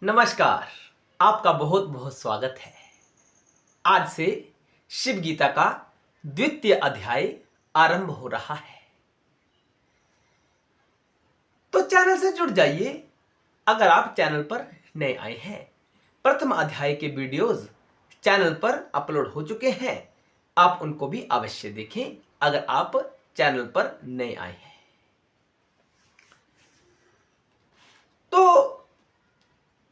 नमस्कार। आपका बहुत बहुत स्वागत है। आज से शिव गीता का द्वितीय अध्याय आरंभ हो रहा है, तो चैनल से जुड़ जाइए। अगर आप चैनल पर नए आए हैं, प्रथम अध्याय के वीडियोस चैनल पर अपलोड हो चुके हैं, आप उनको भी अवश्य देखें अगर आप चैनल पर नए आए हैं। तो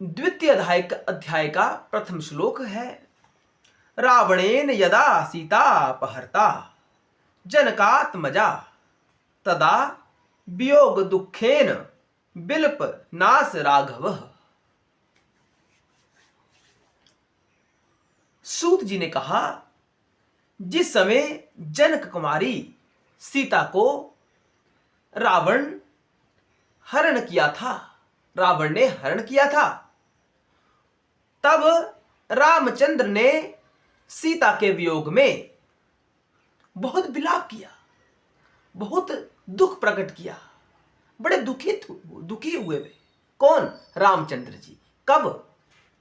द्वितीय अध्याय का प्रथम श्लोक है, रावणेन यदा सीतापहर्ता जनकात्मजा तदा वियोग दुखेन बिलप नास राघव। सूत जी ने कहा, जिस समय जनक कुमारी सीता को रावण ने हरण किया था, तब रामचंद्र ने सीता के वियोग में बहुत विलाप किया, बहुत दुख प्रकट किया, बड़े दुखी हुए वे। कौन? रामचंद्र जी। कब?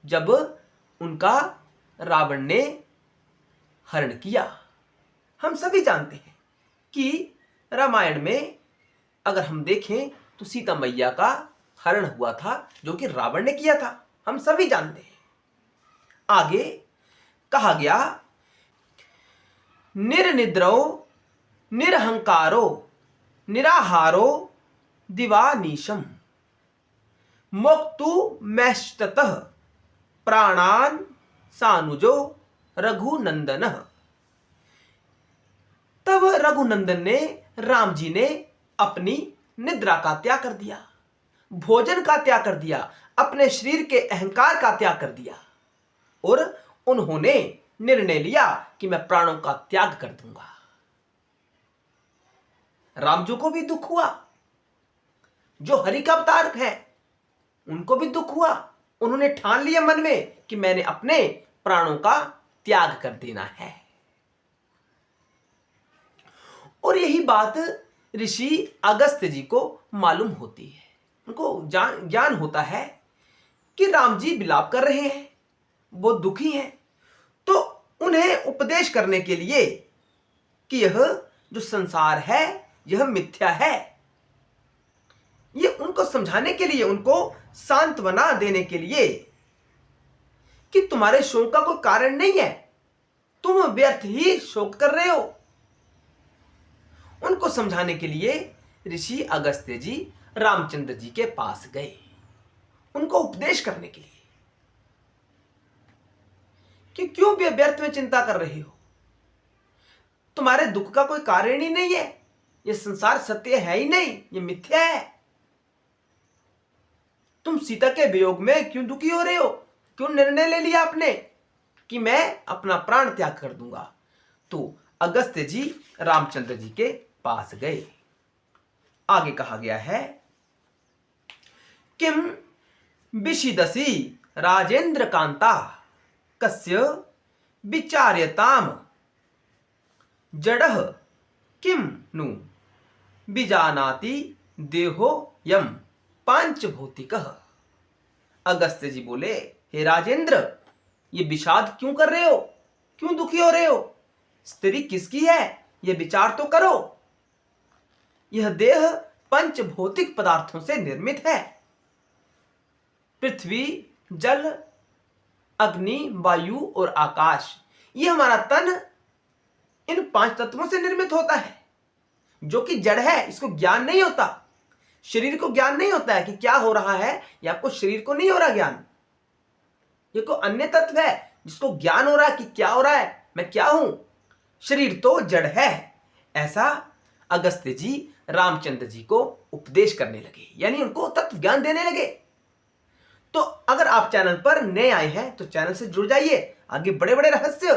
जब उनका रावण ने हरण किया। हम सभी जानते हैं कि रामायण में अगर हम देखें तो सीता मैया का हरण हुआ था, जो कि रावण ने किया था। हम सभी जानते हैं। आगे कहा गया, निर्निद्रो निरहंकारो निराहारो दिवानीशम मोक्तु मैष्टतः प्राणान सानुजो रघुनंदन। तब रघुनंदन ने, राम जी ने अपनी निद्रा का त्याग कर दिया, भोजन का त्याग कर दिया, अपने शरीर के अहंकार का त्याग कर दिया और उन्होंने निर्णय लिया कि मैं प्राणों का त्याग कर दूंगा। राम जी को भी दुख हुआ, जो हरि का अवतार है उनको भी दुख हुआ। उन्होंने ठान लिया मन में कि मैंने अपने प्राणों का त्याग कर देना है। और यही बात ऋषि अगस्त्य जी को मालूम होती है। उनको ज्ञान होता है कि राम जी विलाप कर रहे हैं, वो दुखी हैं, तो उन्हें उपदेश करने के लिए कि यह जो संसार है यह मिथ्या है, ये उनको समझाने के लिए, उनको सांत्वना देने के लिए कि तुम्हारे शोक का कोई कारण नहीं है, तुम व्यर्थ ही शोक कर रहे हो। उनको समझाने के लिए ऋषि अगस्त्य जी रामचंद्र जी के पास गए, उनको उपदेश करने के लिए कि क्यों व्यर्थ में चिंता कर रहे हो, तुम्हारे दुख का कोई कारण ही नहीं है, यह संसार सत्य है ही नहीं, यह मिथ्या है। तुम सीता के वियोग में क्यों दुखी हो रहे हो? क्यों निर्णय ले लिया आपने कि मैं अपना प्राण त्याग कर दूंगा? तो अगस्त्य जी रामचंद्र जी के पास गए। आगे कहा गया है, किम विशिदसी राजेंद्र कांता कस्य विचार्यताम जडः किम नु विजानाति देहो यम पांचभौतिकः। अगस्त्य जी बोले, हे राजेंद्र, ये विषाद क्यों कर रहे हो? क्यों दुखी हो रहे हो? स्त्री किसकी है, यह विचार तो करो। यह देह पंच भौतिक पदार्थों से निर्मित है। पृथ्वी, जल, अग्नि, वायु और आकाश, यह हमारा तन इन पांच तत्वों से निर्मित होता है, जो कि जड़ है। इसको ज्ञान नहीं होता, शरीर को ज्ञान नहीं होता है कि क्या हो रहा है, या आपको शरीर को नहीं हो रहा ज्ञान। ये कोई अन्य तत्व है जिसको ज्ञान हो रहा है कि क्या हो रहा है, मैं क्या हूं। शरीर तो जड़ है। ऐसा अगस्त्य जी रामचंद्र जी को उपदेश करने लगे, यानी उनको तत्व ज्ञान देने लगे। तो अगर आप चैनल पर नए आए हैं तो चैनल से जुड़ जाइए। आगे बड़े बड़े रहस्य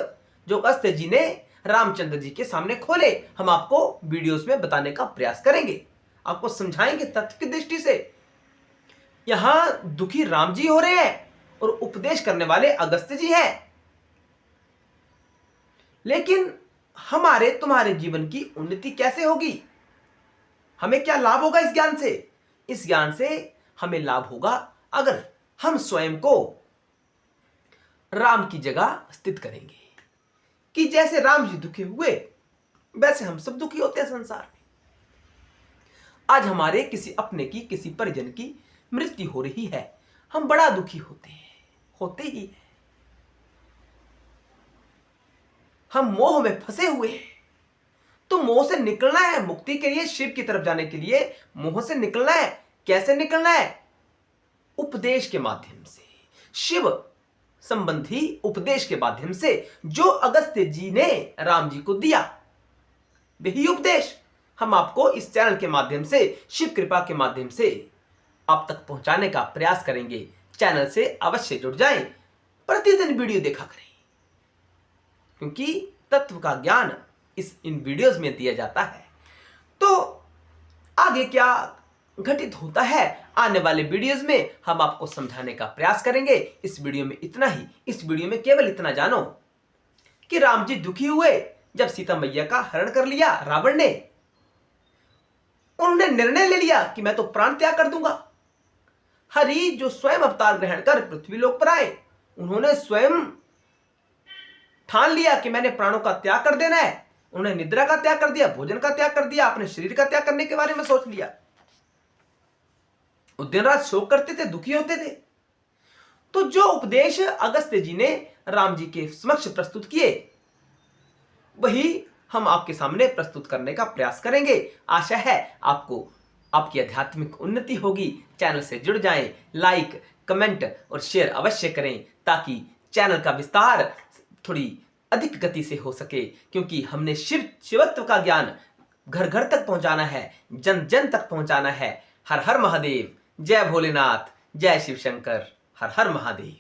जो अगस्त्य जी ने रामचंद्र जी के सामने खोले, हम आपको वीडियोस में बताने का प्रयास करेंगे, आपको समझाएंगे तथ्य की दृष्टि से। यहां दुखी राम जी हो रहे हैं और उपदेश करने वाले अगस्त्य जी हैं। लेकिन हमारे तुम्हारे जीवन की उन्नति कैसे होगी? हमें क्या लाभ होगा इस ज्ञान से? इस ज्ञान से हमें लाभ होगा अगर हम स्वयं को राम की जगह स्थित करेंगे कि जैसे राम जी दुखी हुए वैसे हम सब दुखी होते हैं संसार में। आज हमारे किसी अपने की, किसी परिजन की मृत्यु हो रही है, हम बड़ा दुखी होते हैं, होते ही हैं। हम मोह में फंसे हुए हैं, तो मोह से निकलना है। मुक्ति के लिए, शिव की तरफ जाने के लिए मोह से निकलना है। कैसे निकलना है? उपदेश के माध्यम से, शिव संबंधी उपदेश के माध्यम से, जो अगस्त्य जी ने राम जी को दिया, वही उपदेश हम आपको इस चैनल के माध्यम से, शिव कृपा के माध्यम से आप तक पहुंचाने का प्रयास करेंगे। चैनल से अवश्य जुड़ जाएं, प्रतिदिन वीडियो देखा करें, क्योंकि तत्व का ज्ञान इन वीडियोस में दिया जाता है। तो आगे क्या घटित होता है आने वाले वीडियोस में हम आपको समझाने का प्रयास करेंगे। इस वीडियो में इतना ही। इस वीडियो में केवल इतना जानो कि राम जी दुखी हुए जब सीता मैया का हरण कर लिया रावण ने। उन्होंने निर्णय ले लिया कि मैं तो प्राण त्याग कर दूंगा। हरि जो स्वयं अवतार ग्रहण कर पृथ्वी लोक पर आए, उन्होंने स्वयं ठान लिया कि मैंने प्राणों का त्याग कर देना है। उन्होंने निद्रा का त्याग कर दिया, भोजन का त्याग कर दिया, अपने शरीर का त्याग करने के बारे में सोच लिया। वो दिन रात शोक करते थे, दुखी होते थे। तो जो उपदेश अगस्त्य जी ने राम जी के समक्ष प्रस्तुत किए, वही हम आपके सामने प्रस्तुत करने का प्रयास करेंगे। आशा है आपको आपकी आध्यात्मिक उन्नति होगी। चैनल से जुड़ जाएं, लाइक, कमेंट और शेयर अवश्य करें, ताकि चैनल का विस्तार थोड़ी अधिक गति से हो सके, क्योंकि हमने शिवत्व का ज्ञान घर घर तक पहुंचाना है, जन जन तक पहुंचाना है। हर हर महादेव। जय भोलेनाथ, जय शिव शंकर। हर हर महादेव।